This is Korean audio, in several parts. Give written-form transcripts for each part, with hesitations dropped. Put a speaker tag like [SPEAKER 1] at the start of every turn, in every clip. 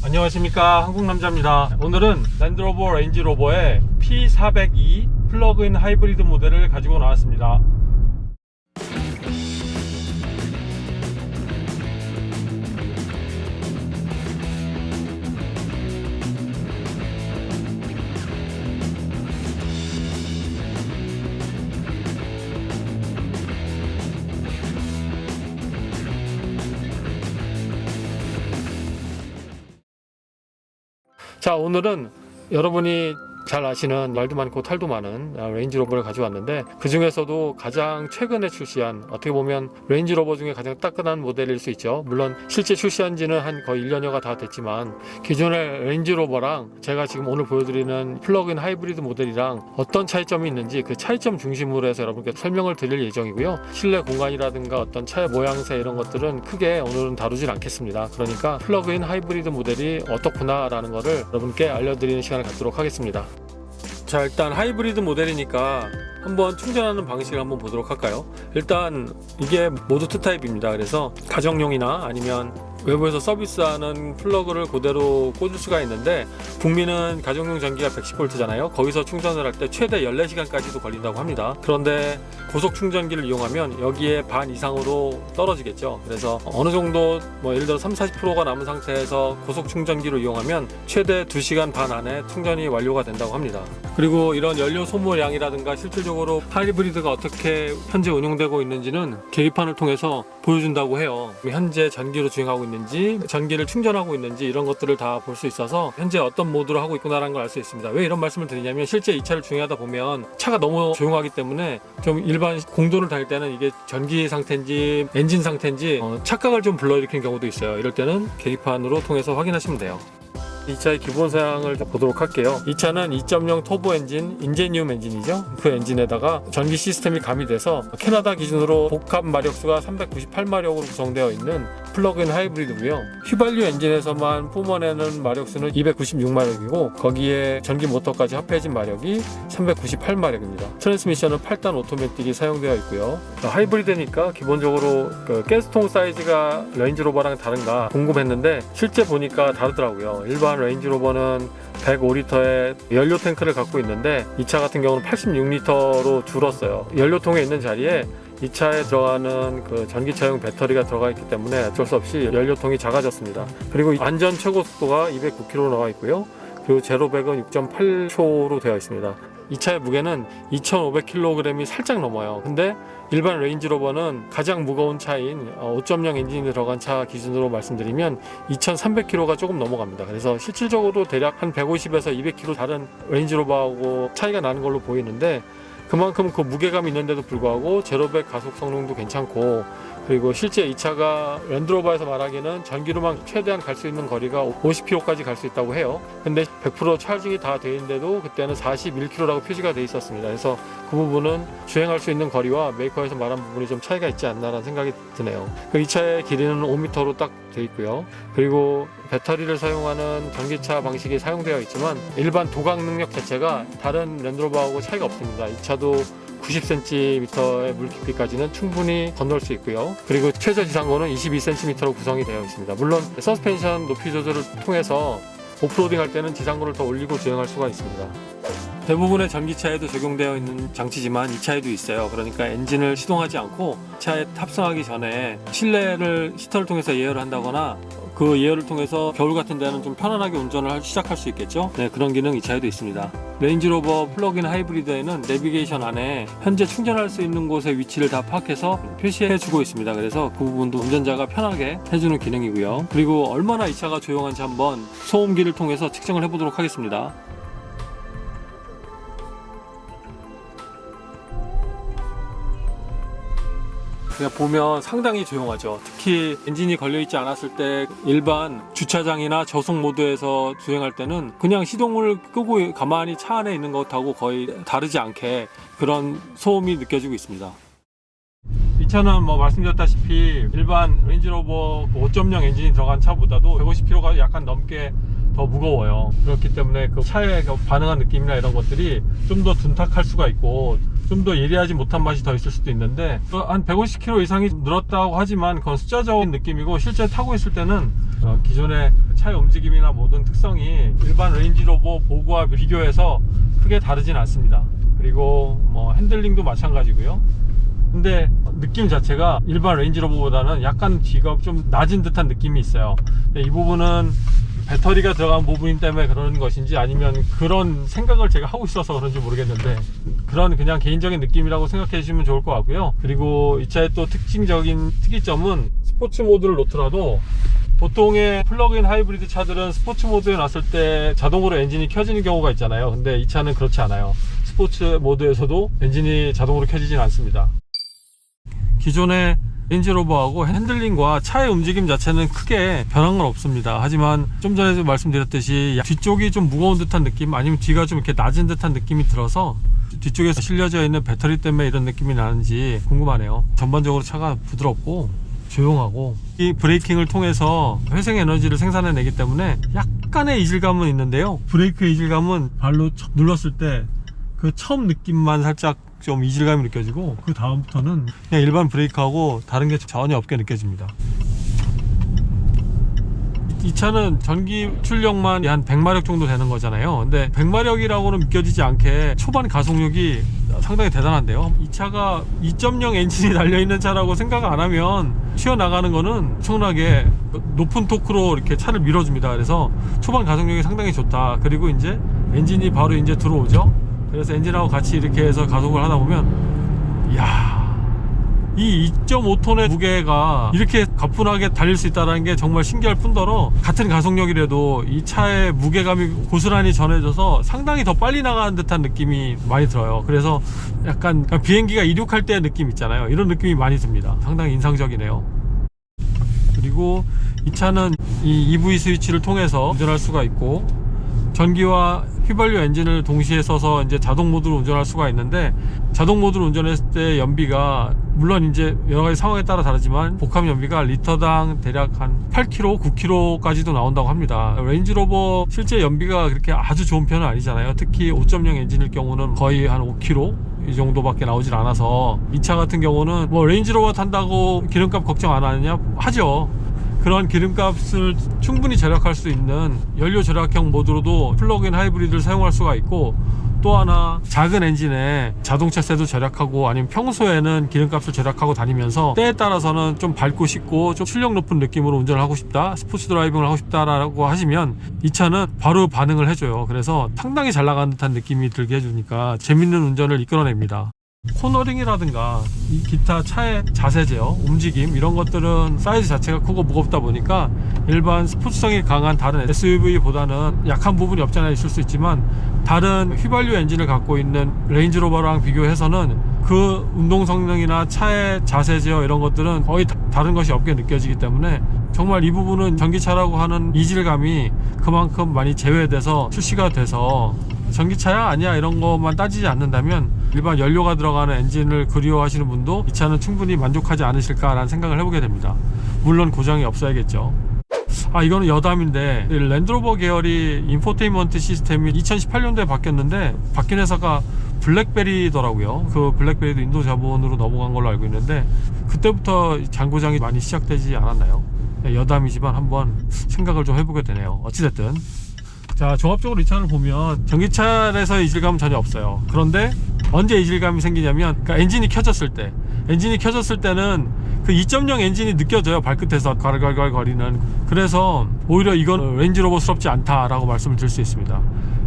[SPEAKER 1] 안녕하십니까, 한국남자입니다. 오늘은 랜드로버 레인지로버의 P402 플러그인 하이브리드 모델을 가지고 나왔습니다. 자, 오늘은 여러분이 잘 아시는 말도 많고 탈도 많은 레인지로버를 가져왔는데, 그 중에서도 가장 최근에 출시한, 어떻게 보면 레인지로버 중에 가장 따끈한 모델일 수 있죠. 물론 실제 출시한 지는 한 거의 1년여가 다 됐지만, 기존의 레인지로버랑 제가 지금 오늘 보여드리는 플러그인 하이브리드 모델이랑 어떤 차이점이 있는지 그 차이점 중심으로 해서 여러분께 설명을 드릴 예정이고요. 실내 공간이라든가 어떤 차의 모양새 이런 것들은 크게 오늘은 다루진 않겠습니다. 그러니까 플러그인 하이브리드 모델이 어떻구나 라는 거를 여러분께 알려드리는 시간을 갖도록 하겠습니다. 자, 일단 하이브리드 모델이니까 한번 충전하는 방식을 한번 보도록 할까요? 일단 이게 모두 2타입입니다. 그래서 가정용이나 아니면 외부에서 서비스하는 플러그를 그대로 꽂을 수가 있는데, 북미는 가정용 전기가 110V잖아요. 거기서 충전을 할 때 최대 14시간까지도 걸린다고 합니다. 그런데 고속 충전기를 이용하면 여기에 반 이상으로 떨어지겠죠. 그래서 어느 정도 예를 들어 30-40%가 남은 상태에서 고속 충전기를 이용하면 최대 2시간 반 안에 충전이 완료가 된다고 합니다. 그리고 이런 연료 소모량이라든가 실질적으로 하이브리드가 어떻게 현재 운영되고 있는지는 계기판을 통해서 보여준다고 해요. 현재 전기로 주행하고 있는지, 전기를 충전하고 있는지, 이런 것들을 다 볼 수 있어서 현재 어떤 모드로 하고 있구나라는 걸 알 수 있습니다. 왜 이런 말씀을 드리냐면, 실제 이 차를 주행하다 보면 차가 너무 조용하기 때문에 좀 일반 공도를 다닐 때는 이게 전기 상태인지 엔진 상태인지 착각을 좀 불러일으키는 경우도 있어요. 이럴 때는 계기판으로 통해서 확인하시면 돼요. 이 차의 기본 사양을 보도록 할게요. 이 차는 2.0 터보 엔진, 인제니움 엔진이죠. 그 엔진에다가 전기 시스템이 가미돼서 캐나다 기준으로 복합 마력수가 398마력으로 구성되어 있는 플러그인 하이브리드고요. 휘발유 엔진에서만 뿜어내는 마력수는 296마력이고, 거기에 전기 모터까지 합해진 마력이 398마력입니다. 트랜스미션은 8단 오토매틱이 사용되어 있고요. 하이브리드니까 기본적으로 가스통 사이즈가 레인지로버랑 다른가 궁금했는데, 실제 보니까 다르더라고요. 일반 레인지로버는 105리터의 연료 탱크를 갖고 있는데, 이 차 같은 경우는 86리터로 줄었어요. 연료통에 있는 자리에 이 차에 들어가는 그 전기차용 배터리가 들어가 있기 때문에 어쩔 수 없이 연료통이 작아졌습니다. 그리고 안전 최고 속도가 209km로 나와 있고요. 그리고 제로 100은 6.8초로 되어 있습니다. 이 차의 무게는 2,500kg이 살짝 넘어요. 근데 일반 레인지로버는 가장 무거운 차인 5.0 엔진이 들어간 차 기준으로 말씀드리면 2,300kg가 조금 넘어갑니다. 그래서 실질적으로 대략 한 150에서 200kg 다른 레인지로버하고 차이가 나는 걸로 보이는데, 그만큼 그 무게감이 있는데도 불구하고 제로백 가속 성능도 괜찮고, 그리고 실제 이 차가 랜드로버에서 말하기는 전기로만 최대한 갈 수 있는 거리가 50km까지 갈 수 있다고 해요. 근데 100% 차징이 다 돼 있는데도 그때는 41km라고 표시가 돼 있었습니다. 그래서 그 부분은 주행할 수 있는 거리와 메이커에서 말한 부분이 좀 차이가 있지 않나라는 생각이 드네요. 이 차의 길이는 5m로 딱 돼 있고요. 그리고 배터리를 사용하는 전기차 방식이 사용되어 있지만, 일반 도각 능력 자체가 다른 랜드로버하고 차이가 없습니다. 이 차도 90cm의 물 깊이까지는 충분히 건널 수 있고요. 그리고 최저 지상고는 22cm로 구성이 되어 있습니다. 물론 서스펜션 높이 조절을 통해서 오프로딩 할 때는 지상고를 더 올리고 주행할 수가 있습니다. 대부분의 전기차에도 적용되어 있는 장치지만 이 차에도 있어요. 그러니까 엔진을 시동하지 않고 차에 탑승하기 전에 실내를 히터를 통해서 예열을 한다거나, 그 예열을 통해서 겨울 같은 데는 좀 편안하게 운전을 시작할 수 있겠죠. 네, 그런 기능 이 차에도 있습니다. 레인지로버 플러그인 하이브리드에는 내비게이션 안에 현재 충전할 수 있는 곳의 위치를 다 파악해서 표시해 주고 있습니다. 그래서 그 부분도 운전자가 편하게 해주는 기능이고요. 그리고 얼마나 이 차가 조용한지 한번 소음기를 통해서 측정을 해보도록 하겠습니다. 그냥 보면 상당히 조용하죠. 특히 엔진이 걸려있지 않았을 때 일반 주차장이나 저속 모드에서 주행할 때는 그냥 시동을 끄고 가만히 차 안에 있는 것하고 거의 다르지 않게 그런 소음이 느껴지고 있습니다. 이 차는 말씀드렸다시피 일반 레인지로버 5.0 엔진이 들어간 차보다도 150km가 약간 넘게 더 무거워요. 그렇기 때문에 그 차에 반응한 느낌이나 이런 것들이 좀 더 둔탁할 수가 있고 좀 더 예리하지 못한 맛이 더 있을 수도 있는데, 한 150km 이상이 늘었다고 하지만 그건 숫자적인 느낌이고, 실제 타고 있을 때는 기존의 차의 움직임이나 모든 특성이 일반 레인지로버 보고와 비교해서 크게 다르진 않습니다. 그리고 뭐 핸들링도 마찬가지고요. 근데 느낌 자체가 일반 레인지로버보다는 약간 뒤가 좀 낮은 듯한 느낌이 있어요. 이 부분은 배터리가 들어간 부분 때문에 그런 것인지, 아니면 그런 생각을 제가 하고 있어서 그런지 모르겠는데, 그런 그냥 개인적인 느낌이라고 생각해 주시면 좋을 것 같고요. 그리고 이 차의 또 특이점은 스포츠 모드를 놓더라도, 보통의 플러그인 하이브리드 차들은 스포츠 모드에 놨을 때 자동으로 엔진이 켜지는 경우가 있잖아요. 근데 이 차는 그렇지 않아요. 스포츠 모드에서도 엔진이 자동으로 켜지진 않습니다. 기존의 레인지로버하고 핸들링과 차의 움직임 자체는 크게 변한 건 없습니다. 하지만 좀 전에 말씀드렸듯이 뒤쪽이 좀 무거운 듯한 느낌, 아니면 뒤가 좀 이렇게 낮은 듯한 느낌이 들어서 뒤쪽에 실려져 있는 배터리 때문에 이런 느낌이 나는지 궁금하네요. 전반적으로 차가 부드럽고 조용하고, 이 브레이킹을 통해서 회생 에너지를 생산해내기 때문에 약간의 이질감은 있는데요, 브레이크 이질감은 발로 눌렀을 때 그 처음 느낌만 살짝 좀 이질감이 느껴지고, 그 다음부터는 그냥 일반 브레이크하고 다른 게 전혀 없게 느껴집니다. 이 차는 전기 출력만 한 100마력 정도 되는 거잖아요. 근데 100마력이라고는 느껴지지 않게 초반 가속력이 상당히 대단한데요. 이 차가 2.0 엔진이 달려있는 차라고 생각 안 하면 튀어나가는 거는 엄청나게 높은 토크로 이렇게 차를 밀어줍니다. 그래서 초반 가속력이 상당히 좋다. 그리고 이제 엔진이 바로 이제 들어오죠. 그래서 엔진하고 같이 이렇게 해서 가속을 하다 보면, 이야, 이 2.5톤의 무게가 이렇게 가뿐하게 달릴 수 있다는 게 정말 신기할 뿐더러, 같은 가속력이라도 이 차의 무게감이 고스란히 전해져서 상당히 더 빨리 나가는 듯한 느낌이 많이 들어요. 그래서 약간 비행기가 이륙할 때 느낌 있잖아요. 이런 느낌이 많이 듭니다. 상당히 인상적이네요. 그리고 이 차는 이 EV 스위치를 통해서 운전할 수가 있고, 전기와 휘발유 엔진을 동시에 써서 이제 자동 모드로 운전할 수가 있는데, 자동 모드로 운전했을 때 연비가 물론 이제 여러 가지 상황에 따라 다르지만 복합 연비가 리터당 대략 한 8km, 9km까지도 나온다고 합니다. 레인지로버 실제 연비가 그렇게 아주 좋은 편은 아니잖아요. 특히 5.0 엔진일 경우는 거의 한 5km 이 정도밖에 나오질 않아서, 이 차 같은 경우는 뭐 레인지로버 탄다고 기름값 걱정 안 하느냐? 하죠. 그런 기름값을 충분히 절약할 수 있는 연료 절약형 모드로도 플러그인 하이브리드를 사용할 수가 있고, 또 하나 작은 엔진에 자동차세도 절약하고, 아니면 평소에는 기름값을 절약하고 다니면서 때에 따라서는 좀 밝고 싶고 좀 출력 높은 느낌으로 운전을 하고 싶다, 스포츠 드라이빙을 하고 싶다라고 하시면 이 차는 바로 반응을 해줘요. 그래서 상당히 잘 나가는 듯한 느낌이 들게 해주니까 재밌는 운전을 이끌어냅니다. 코너링이라든가 이 기타 차의 자세 제어, 움직임 이런 것들은 사이즈 자체가 크고 무겁다 보니까 일반 스포츠성이 강한 다른 SUV보다는 약한 부분이 없지 않아 있을 수 있지만, 다른 휘발유 엔진을 갖고 있는 레인지로버랑 비교해서는 그 운동 성능이나 차의 자세 제어 이런 것들은 거의 다른 것이 없게 느껴지기 때문에, 정말 이 부분은 전기차라고 하는 이질감이 그만큼 많이 제외돼서 출시가 돼서, 전기차야 아니야 이런 것만 따지지 않는다면 일반 연료가 들어가는 엔진을 그리워하시는 분도 이 차는 충분히 만족하지 않으실까라는 생각을 해보게 됩니다. 물론 고장이 없어야겠죠. 이거는 여담인데, 랜드로버 계열이 인포테인먼트 시스템이 2018년도에 바뀌었는데, 바뀐 회사가 블랙베리더라고요. 그 블랙베리도 인도 자본으로 넘어간 걸로 알고 있는데, 그때부터 잔고장이 많이 시작되지 않았나요? 여담이지만 한번 생각을 좀 해보게 되네요. 어찌됐든 자, 종합적으로 이 차를 보면 전기차에서의 이질감은 전혀 없어요. 그런데 언제 이질감이 생기냐면, 그러니까 엔진이 켜졌을 때는 그 2.0 엔진이 느껴져요. 발끝에서 갈갈갈 거리는. 그래서 오히려 이건 레인지로버스럽지 않다라고 말씀을 드릴 수 있습니다.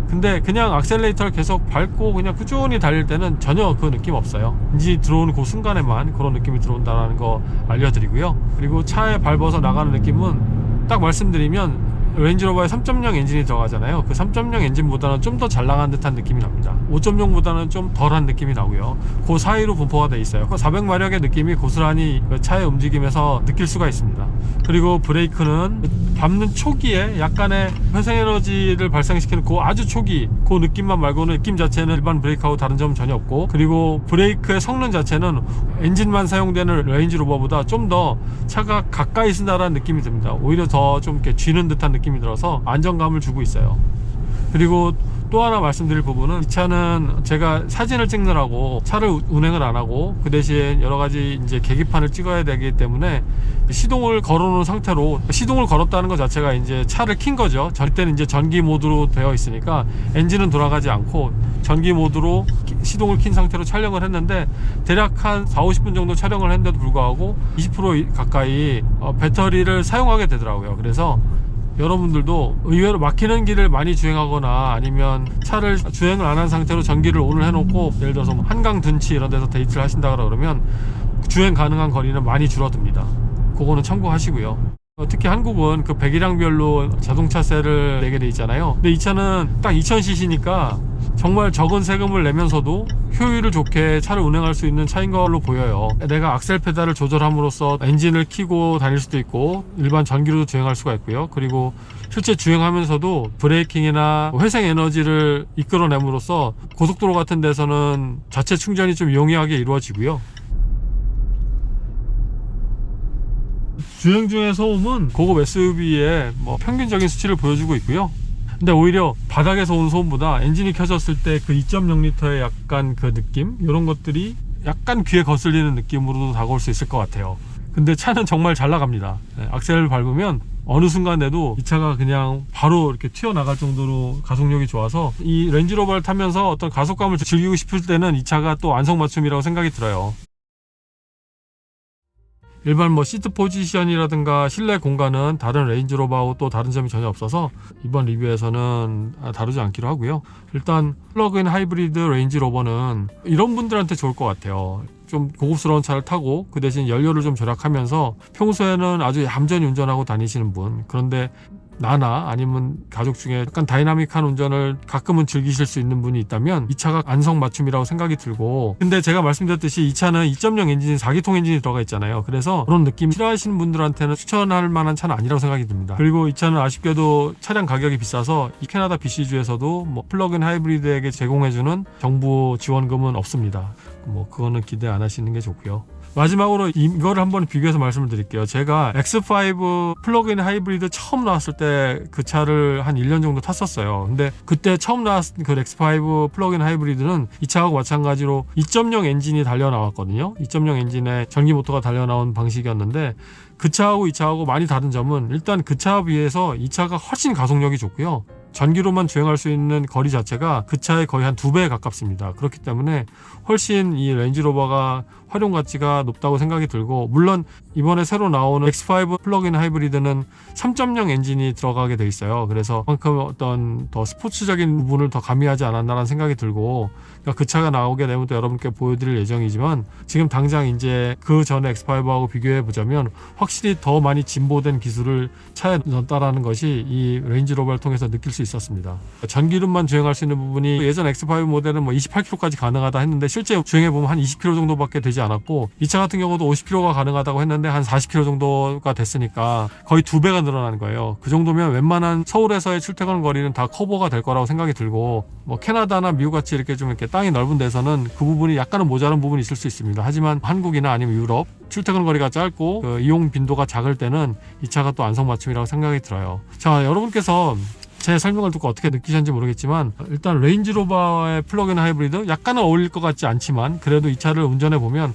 [SPEAKER 1] 근데 그냥 악셀레이터를 계속 밟고 그냥 꾸준히 달릴 때는 전혀 그 느낌 없어요. 엔진이 들어오는 그 순간에만 그런 느낌이 들어온다는 거 알려드리고요. 그리고 차에 밟아서 나가는 느낌은 딱 말씀드리면, 레인지로버에 3.0 엔진이 들어가잖아요. 그 3.0 엔진보다는 좀 더 잘 나간 듯한 느낌이 납니다. 5.0보다는 좀 덜한 느낌이 나고요. 그 사이로 분포가 되어 있어요. 400마력의 느낌이 고스란히 차의 움직임에서 느낄 수가 있습니다. 그리고 브레이크는 밟는 초기에 약간의 회생에너지를 발생시키는 그 아주 초기 그 느낌만 말고는 느낌 자체는 일반 브레이크하고 다른 점은 전혀 없고, 그리고 브레이크의 성능 자체는 엔진만 사용되는 레인지로버보다 좀 더 차가 가까이 쓴다라는 느낌이 듭니다. 오히려 더 좀 이렇게 쥐는 듯한 느낌 느낌이 들어서 안정감을 주고 있어요. 그리고 또 하나 말씀드릴 부분은, 이 차는 제가 사진을 찍느라고 차를 운행을 안 하고 그 대신 여러 가지 이제 계기판을 찍어야 되기 때문에 시동을 걸어 놓은 상태로, 시동을 걸었다는 것 자체가 이제 차를 킨 거죠. 그때는 이제 전기 모드로 되어 있으니까 엔진은 돌아가지 않고 전기 모드로 시동을 킨 상태로 촬영을 했는데, 대략 한 40-50분 정도 촬영을 했는데도 불구하고 20% 가까이 배터리를 사용하게 되더라고요. 그래서 여러분들도 의외로 막히는 길을 많이 주행하거나 아니면 차를 주행을 안 한 상태로 전기를 온을 해놓고, 예를 들어서 뭐 한강 둔치 이런 데서 데이트를 하신다 그러면 주행 가능한 거리는 많이 줄어듭니다. 그거는 참고하시고요. 특히 한국은 그 배기량별로 자동차세를 내게 돼 있잖아요. 근데 이 차는 딱 2000cc니까 정말 적은 세금을 내면서도 효율을 좋게 차를 운행할 수 있는 차인 걸로 보여요. 내가 악셀 페달을 조절함으로써 엔진을 켜고 다닐 수도 있고 일반 전기로도 주행할 수가 있고요. 그리고 실제 주행하면서도 브레이킹이나 회생 에너지를 이끌어냄으로써 고속도로 같은 데서는 자체 충전이 좀 용이하게 이루어지고요. 주행 중의 소음은 고급 SUV의 평균적인 수치를 보여주고 있고요. 근데 오히려 바닥에서 온 소음보다 엔진이 켜졌을 때 그 2.0L의 약간 그 느낌, 이런 것들이 약간 귀에 거슬리는 느낌으로도 다가올 수 있을 것 같아요. 근데 차는 정말 잘 나갑니다. 악셀을 밟으면 어느 순간에도 이 차가 그냥 바로 이렇게 튀어나갈 정도로 가속력이 좋아서, 이 렌지로버를 타면서 어떤 가속감을 즐기고 싶을 때는 이 차가 또 안성맞춤이라고 생각이 들어요. 일반 시트 포지션이라든가 실내 공간은 다른 레인지로버하고 또 다른 점이 전혀 없어서 이번 리뷰에서는 다루지 않기로 하고요. 일단 플러그인 하이브리드 레인지로버는 이런 분들한테 좋을 것 같아요. 좀 고급스러운 차를 타고 그 대신 연료를 좀 절약하면서 평소에는 아주 얌전히 운전하고 다니시는 분, 그런데 나나 아니면 가족 중에 약간 다이나믹한 운전을 가끔은 즐기실 수 있는 분이 있다면 이 차가 안성맞춤이라고 생각이 들고, 근데 제가 말씀드렸듯이 이 차는 2.0 엔진, 4기통 엔진이 들어가 있잖아요. 그래서 그런 느낌 싫어하시는 분들한테는 추천할 만한 차는 아니라고 생각이 듭니다. 그리고 이 차는 아쉽게도 차량 가격이 비싸서 이 캐나다 BC주에서도 플러그인 하이브리드에게 제공해주는 정부 지원금은 없습니다. 그거는 기대 안 하시는 게 좋고요. 마지막으로 이거를 한번 비교해서 말씀을 드릴게요. 제가 X5 플러그인 하이브리드 처음 나왔을 때 그 차를 한 1년 정도 탔었어요. 근데 그때 처음 나왔을 그 X5 플러그인 하이브리드는 이 차하고 마찬가지로 2.0 엔진이 달려 나왔거든요. 2.0 엔진에 전기 모터가 달려 나온 방식이었는데, 그 차하고 이 차하고 많이 다른 점은 일단 그 차에 비해서 이 차가 훨씬 가속력이 좋고요. 전기로만 주행할 수 있는 거리 자체가 그 차의 거의 한 2배에 가깝습니다. 그렇기 때문에 훨씬 이 렌지로버가 활용 가치가 높다고 생각이 들고, 물론 이번에 새로 나오는 X5 플러그인 하이브리드는 3.0 엔진이 들어가게 돼 있어요. 그래서 그만큼 어떤 더 스포츠적인 부분을 더 가미하지 않았나라는 생각이 들고, 그러니까 그 차가 나오게 되면 또 여러분께 보여드릴 예정이지만, 지금 당장 이제 그 전에 X5하고 비교해 보자면 확실히 더 많이 진보된 기술을 차에 넣었다라는 것이 이 렌지로버를 통해서 느낄 수 있었습니다. 전기름만 주행할 수 있는 부분이 예전 X5 모델은 28km까지 가능하다 했는데 실제 주행해 보면 한 20km 정도밖에 되지 않았고, 이 차 같은 경우도 50km가 가능하다고 했는데 한 40km 정도가 됐으니까 거의 2배가 늘어난 거예요. 그 정도면 웬만한 서울에서의 출퇴근 거리는 다 커버가 될 거라고 생각이 들고, 캐나다나 미국 같이 이렇게 좀 이렇게 땅이 넓은 데서는 그 부분이 약간은 모자란 부분이 있을 수 있습니다. 하지만 한국이나 아니면 유럽 출퇴근 거리가 짧고 그 이용 빈도가 작을 때는 이 차가 또 안성맞춤이라고 생각이 들어요. 자, 여러분께서 제 설명을 듣고 어떻게 느끼셨는지 모르겠지만, 일단 레인지로버의 플러그인 하이브리드 약간은 어울릴 것 같지 않지만 그래도 이 차를 운전해 보면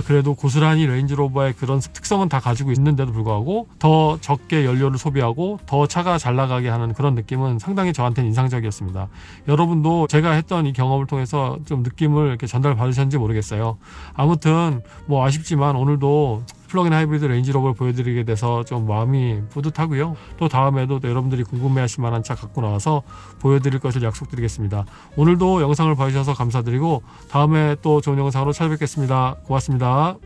[SPEAKER 1] 그래도 고스란히 레인지로버의 그런 특성은 다 가지고 있는데도 불구하고 더 적게 연료를 소비하고 더 차가 잘 나가게 하는 그런 느낌은 상당히 저한테는 인상적이었습니다. 여러분도 제가 했던 이 경험을 통해서 좀 느낌을 이렇게 전달 받으셨는지 모르겠어요. 아무튼 아쉽지만 오늘도 플러그인 하이브리드 레인지로버를 보여드리게 돼서 좀 마음이 뿌듯하고요. 또 다음에도 또 여러분들이 궁금해하실 만한 차 갖고 나와서 보여드릴 것을 약속드리겠습니다. 오늘도 영상을 봐주셔서 감사드리고 다음에 또 좋은 영상으로 찾아뵙겠습니다. 고맙습니다.